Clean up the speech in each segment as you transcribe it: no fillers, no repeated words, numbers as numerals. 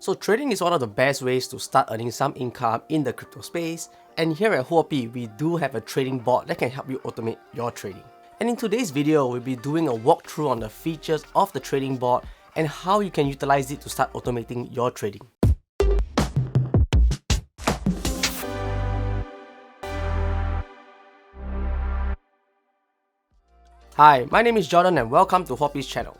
So trading is one of the best ways to start earning some income in the crypto space, and here at Huobi we do have a trading bot that can help you automate your trading. And in today's video we'll be doing a walkthrough on the features of the trading bot and how you can utilize it to start automating your trading. Hi, my name is Jordan and welcome to Huobi's channel.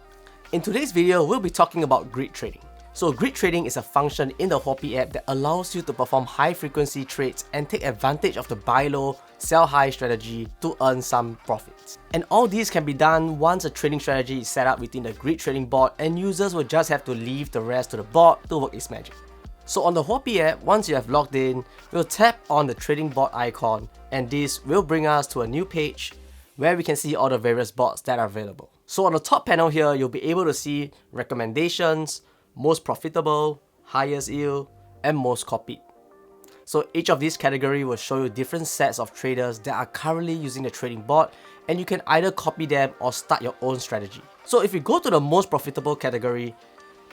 In today's video we'll be talking about grid trading. So grid trading is a function in the Huobi app that allows you to perform high frequency trades and take advantage of the buy low, sell high strategy to earn some profits. And all these can be done once a trading strategy is set up within the grid trading bot, and users will just have to leave the rest to the bot to work its magic. So on the Huobi app, once you have logged in, we'll tap on the trading bot icon, and this will bring us to a new page where we can see all the various bots that are available. So on the top panel here, you'll be able to see recommendations, most profitable, highest yield, and most copied. So each of these categories will show you different sets of traders that are currently using the trading bot, and you can either copy them or start your own strategy. So if we go to the most profitable category,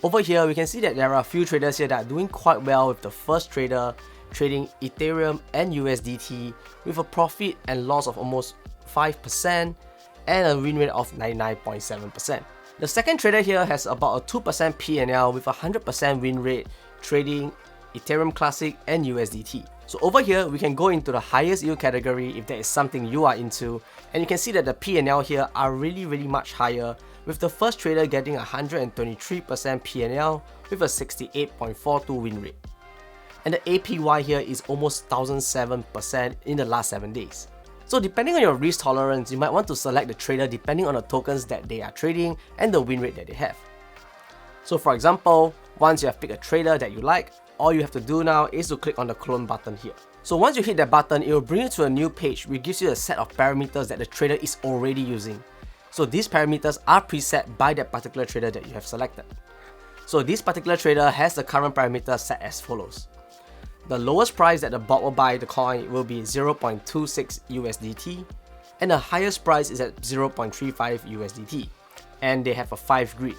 over here we can see that there are a few traders here that are doing quite well, with the first trader trading Ethereum and USDT with a profit and loss of almost 5% and a win rate of 99.7%. The second trader here has about a 2% P&L with a 100% win rate trading Ethereum Classic and USDT. So over here, we can go into the highest yield category if that is something you are into, and you can see that the P&L here are really much higher, with the first trader getting a 123% P&L with a 68.42 win rate. And the APY here is almost 1007% in the last 7 days. So depending on your risk tolerance, you might want to select the trader depending on the tokens that they are trading and the win rate that they have. So for example, once you have picked a trader that you like, all you have to do now is to click on the clone button here. So once you hit that button, it will bring you to a new page which gives you a set of parameters that the trader is already using. So these parameters are preset by that particular trader that you have selected. So this particular trader has the current parameter set as follows. The lowest price that the bot will buy the coin will be 0.26 USDT, and the highest price is at 0.35 USDT, and they have a 5 grid.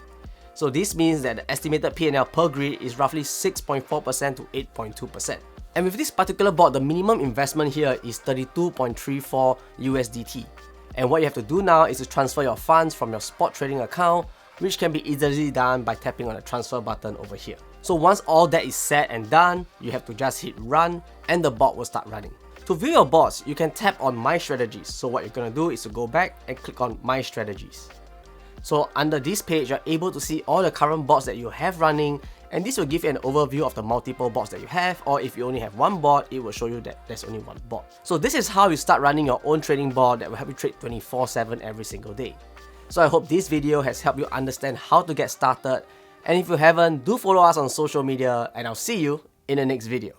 So this means that the estimated P&L per grid is roughly 6.4% to 8.2%. And with this particular bot, the minimum investment here is 32.34 USDT. And what you have to do now is to transfer your funds from your spot trading account, which can be easily done by tapping on the transfer button over here. So once all that is set and done, you have to just hit run and the bot will start running. To view your bots, you can tap on my strategies. So what you're going to do is to go back and click on my strategies. So under this page, you're able to see all the current bots that you have running, and this will give you an overview of the multiple bots that you have, or if you only have one bot, it will show you that there's only one bot. So this is how you start running your own trading bot that will help you trade 24/7 every single day. So I hope this video has helped you understand how to get started, and if you haven't, do follow us on social media, and I'll see you in the next video.